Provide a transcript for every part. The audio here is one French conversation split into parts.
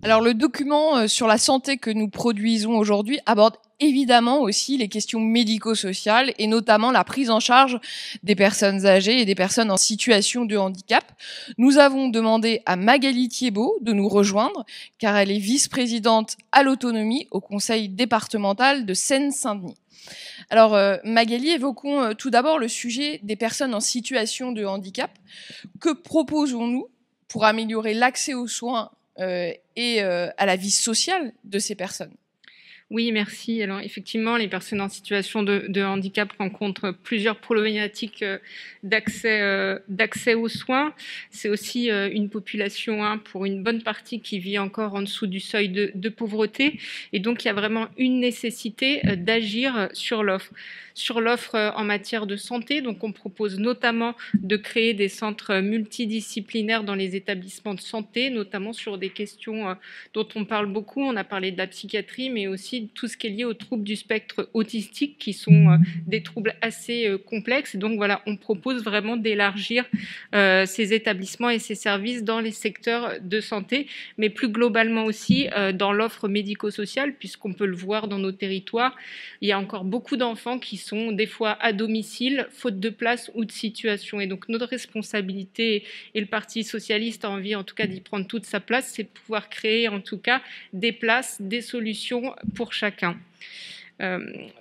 Alors le document sur la santé que nous produisons aujourd'hui aborde évidemment aussi les questions médico-sociales et notamment la prise en charge des personnes âgées et des personnes en situation de handicap. Nous avons demandé à Magali Thiebaud de nous rejoindre car elle est vice-présidente à l'autonomie au conseil départemental de Seine-Saint-Denis. Alors Magali, évoquons tout d'abord le sujet des personnes en situation de handicap. Que proposons-nous pour améliorer l'accès aux soins et à la vie sociale de ces personnes? Oui, merci. Alors effectivement, les personnes en situation de handicap rencontrent plusieurs problématiques d'accès aux soins. C'est aussi une population, pour une bonne partie, qui vit encore en dessous du seuil de pauvreté. Et donc, il y a vraiment une nécessité d'agir sur l'offre. Sur l'offre en matière de santé, donc on propose notamment de créer des centres multidisciplinaires dans les établissements de santé, notamment sur des questions dont on parle beaucoup. On a parlé de la psychiatrie, mais aussi tout ce qui est lié aux troubles du spectre autistique, qui sont des troubles assez complexes. Et donc voilà, on propose vraiment d'élargir ces établissements et ces services dans les secteurs de santé, mais plus globalement aussi dans l'offre médico-sociale, puisqu'on peut le voir dans nos territoires, il y a encore beaucoup d'enfants qui sont des fois à domicile, faute de place ou de situation. Et donc notre responsabilité, et le Parti socialiste a envie en tout cas d'y prendre toute sa place, c'est de pouvoir créer en tout cas des places, des solutions pour chacun.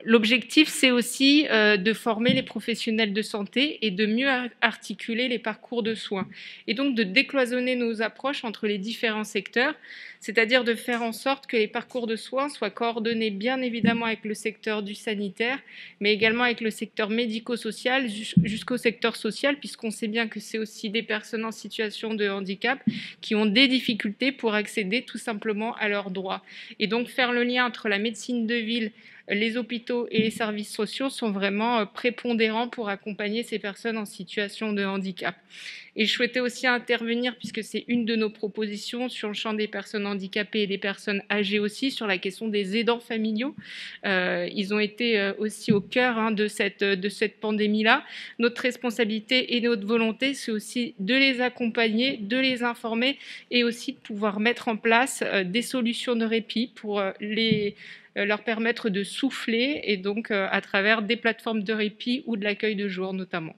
L'objectif, c'est aussi de former les professionnels de santé et de mieux articuler les parcours de soins. Et donc de décloisonner nos approches entre les différents secteurs, c'est-à-dire de faire en sorte que les parcours de soins soient coordonnés bien évidemment avec le secteur du sanitaire, mais également avec le secteur médico-social jusqu'au secteur social, puisqu'on sait bien que c'est aussi des personnes en situation de handicap qui ont des difficultés pour accéder tout simplement à leurs droits. Et donc faire le lien entre la médecine de ville, les hôpitaux et les services sociaux sont vraiment prépondérants pour accompagner ces personnes en situation de handicap. Et je souhaitais aussi intervenir, puisque c'est une de nos propositions, sur le champ des personnes handicapées et des personnes âgées aussi, sur la question des aidants familiaux. Ils ont été aussi au cœur de cette pandémie-là. Notre responsabilité et notre volonté, c'est aussi de les accompagner, de les informer et aussi de pouvoir mettre en place des solutions de répit pour leur permettre de souffler, et donc à travers des plateformes de répit ou de l'accueil de jour notamment.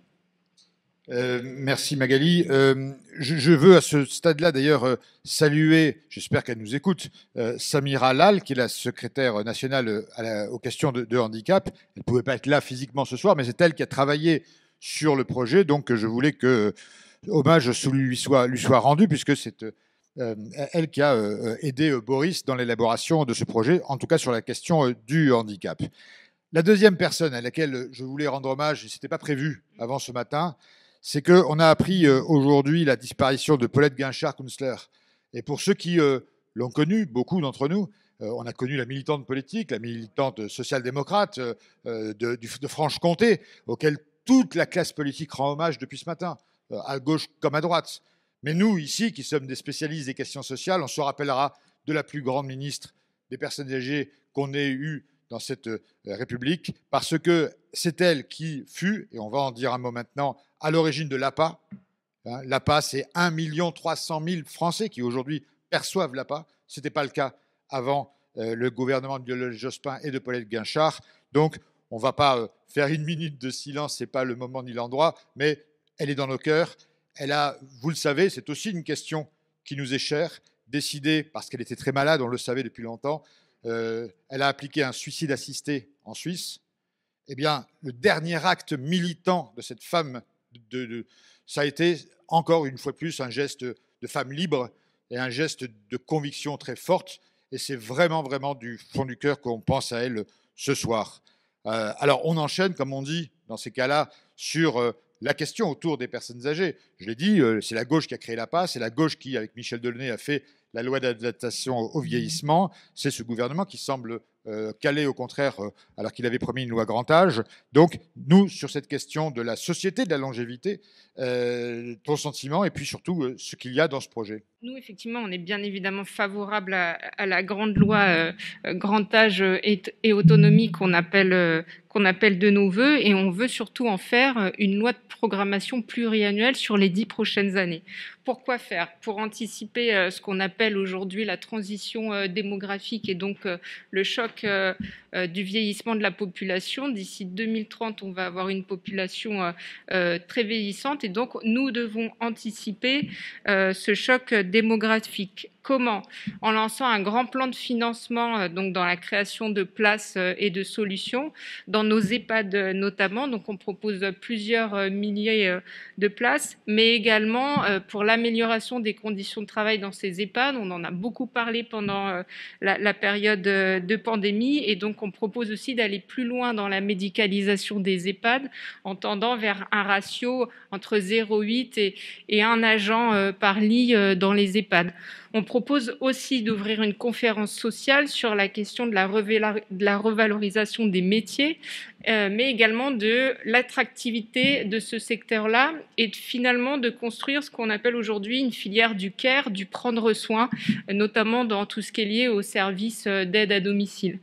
Merci Magali. Je veux à ce stade-là d'ailleurs saluer, j'espère qu'elle nous écoute, Samira Lal, qui est la secrétaire nationale aux questions de handicap. Elle ne pouvait pas être là physiquement ce soir, mais c'est elle qui a travaillé sur le projet, donc je voulais que hommage lui soit rendu, puisque c'est elle qui a aidé Boris dans l'élaboration de ce projet, en tout cas sur la question du handicap. La deuxième personne à laquelle je voulais rendre hommage, et ce n'était pas prévu avant ce matin, c'est qu'on a appris aujourd'hui la disparition de Paulette Guinchard-Kunstler. Et pour ceux qui l'ont connue, beaucoup d'entre nous, on a connu la militante politique, la militante social-démocrate de Franche-Comté, auquel toute la classe politique rend hommage depuis ce matin, à gauche comme à droite. Mais nous, ici, qui sommes des spécialistes des questions sociales, on se rappellera de la plus grande ministre des personnes âgées qu'on ait eue dans cette République, parce que c'est elle qui fut, et on va en dire un mot maintenant, à l'origine de l'APA. L'APA, c'est 1 300 000 Français qui aujourd'hui perçoivent l'APA. Ce n'était pas le cas avant le gouvernement de Lionel Jospin et de Paulette Guinchard. Donc, on ne va pas faire une minute de silence, ce n'est pas le moment ni l'endroit, mais elle est dans nos cœurs. Elle a, vous le savez, c'est aussi une question qui nous est chère, décidée parce qu'elle était très malade, on le savait depuis longtemps. Elle a appliqué un suicide assisté en Suisse. Eh bien, le dernier acte militant de cette femme, ça a été encore une fois de plus un geste de femme libre et un geste de conviction très forte. Et c'est vraiment, vraiment du fond du cœur qu'on pense à elle ce soir. Alors, on enchaîne, comme on dit, dans ces cas-là, sur la question autour des personnes âgées. Je l'ai dit, c'est la gauche qui a créé l'APA, c'est la gauche qui, avec Michel Delaunay, a fait la loi d'adaptation au vieillissement. C'est ce gouvernement qui semble calé, au contraire, alors qu'il avait promis une loi grand âge. Donc, nous, sur cette question de la société de la longévité, ton sentiment et puis surtout ce qu'il y a dans ce projet. Nous, effectivement, on est bien évidemment favorable à la grande loi grand âge et autonomie qu'on appelle de nos voeux, et on veut surtout en faire une loi de programmation pluriannuelle sur les 10 prochaines années. Pourquoi faire? Pour anticiper ce qu'on appelle aujourd'hui la transition démographique et donc le choc du vieillissement de la population. D'ici 2030, on va avoir une population très vieillissante, et donc nous devons anticiper ce choc démographique. Comment? En lançant un grand plan de financement donc dans la création de places et de solutions, dans nos EHPAD notamment. Donc on propose plusieurs milliers de places, mais également pour l'amélioration des conditions de travail dans ces EHPAD. On en a beaucoup parlé pendant la période de pandémie, et donc on propose aussi d'aller plus loin dans la médicalisation des EHPAD en tendant vers un ratio entre 0,8 et un agent par lit dans les EHPAD. On propose aussi d'ouvrir une conférence sociale sur la question de la revalorisation des métiers, mais également de l'attractivité de ce secteur-là, et finalement de construire ce qu'on appelle aujourd'hui une filière du care, du prendre soin, notamment dans tout ce qui est lié aux services d'aide à domicile.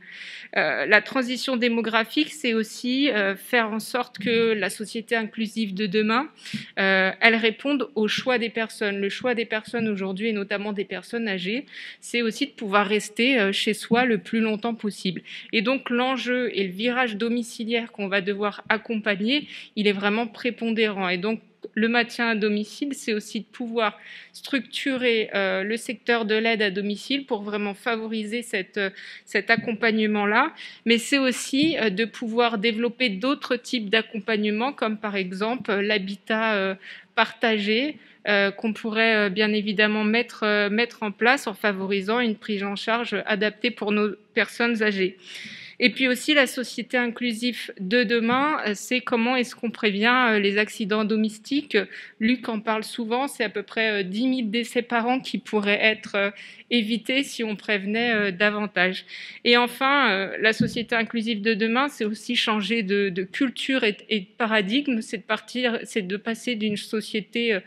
La transition démographique, c'est aussi faire en sorte que la société inclusive de demain, elle réponde au choix des personnes. Le choix des personnes aujourd'hui, et notamment des personnes âgées, c'est aussi de pouvoir rester chez soi le plus longtemps possible. Et donc l'enjeu et le virage domiciliaire qu'on va devoir accompagner, il est vraiment prépondérant. Et donc le maintien à domicile, c'est aussi de pouvoir structurer le secteur de l'aide à domicile pour vraiment favoriser cet accompagnement-là, mais c'est aussi de pouvoir développer d'autres types d'accompagnement, comme par exemple l'habitat partagé, qu'on pourrait bien évidemment mettre en place en favorisant une prise en charge adaptée pour nos personnes âgées. Et puis aussi, la société inclusive de demain, c'est comment est-ce qu'on prévient les accidents domestiques. Luc en parle souvent, c'est à peu près 10 000 décès par an qui pourraient être évités si on prévenait davantage. Et enfin, la société inclusive de demain, c'est aussi changer de culture et de paradigme, c'est de passer d'une société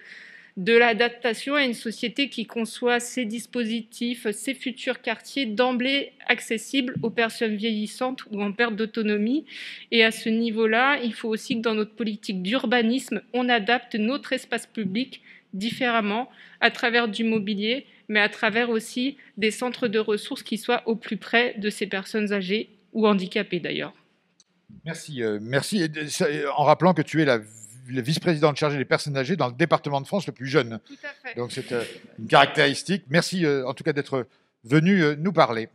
de l'adaptation à une société qui conçoit ses dispositifs, ses futurs quartiers d'emblée accessibles aux personnes vieillissantes ou en perte d'autonomie. Et à ce niveau-là, il faut aussi que dans notre politique d'urbanisme, on adapte notre espace public différemment à travers du mobilier, mais à travers aussi des centres de ressources qui soient au plus près de ces personnes âgées ou handicapées d'ailleurs. Merci. Merci. En rappelant que tu es la vice-présidente chargée des personnes âgées dans le département de France le plus jeune. Tout à fait. Donc c'est une caractéristique. Merci en tout cas d'être venu nous parler.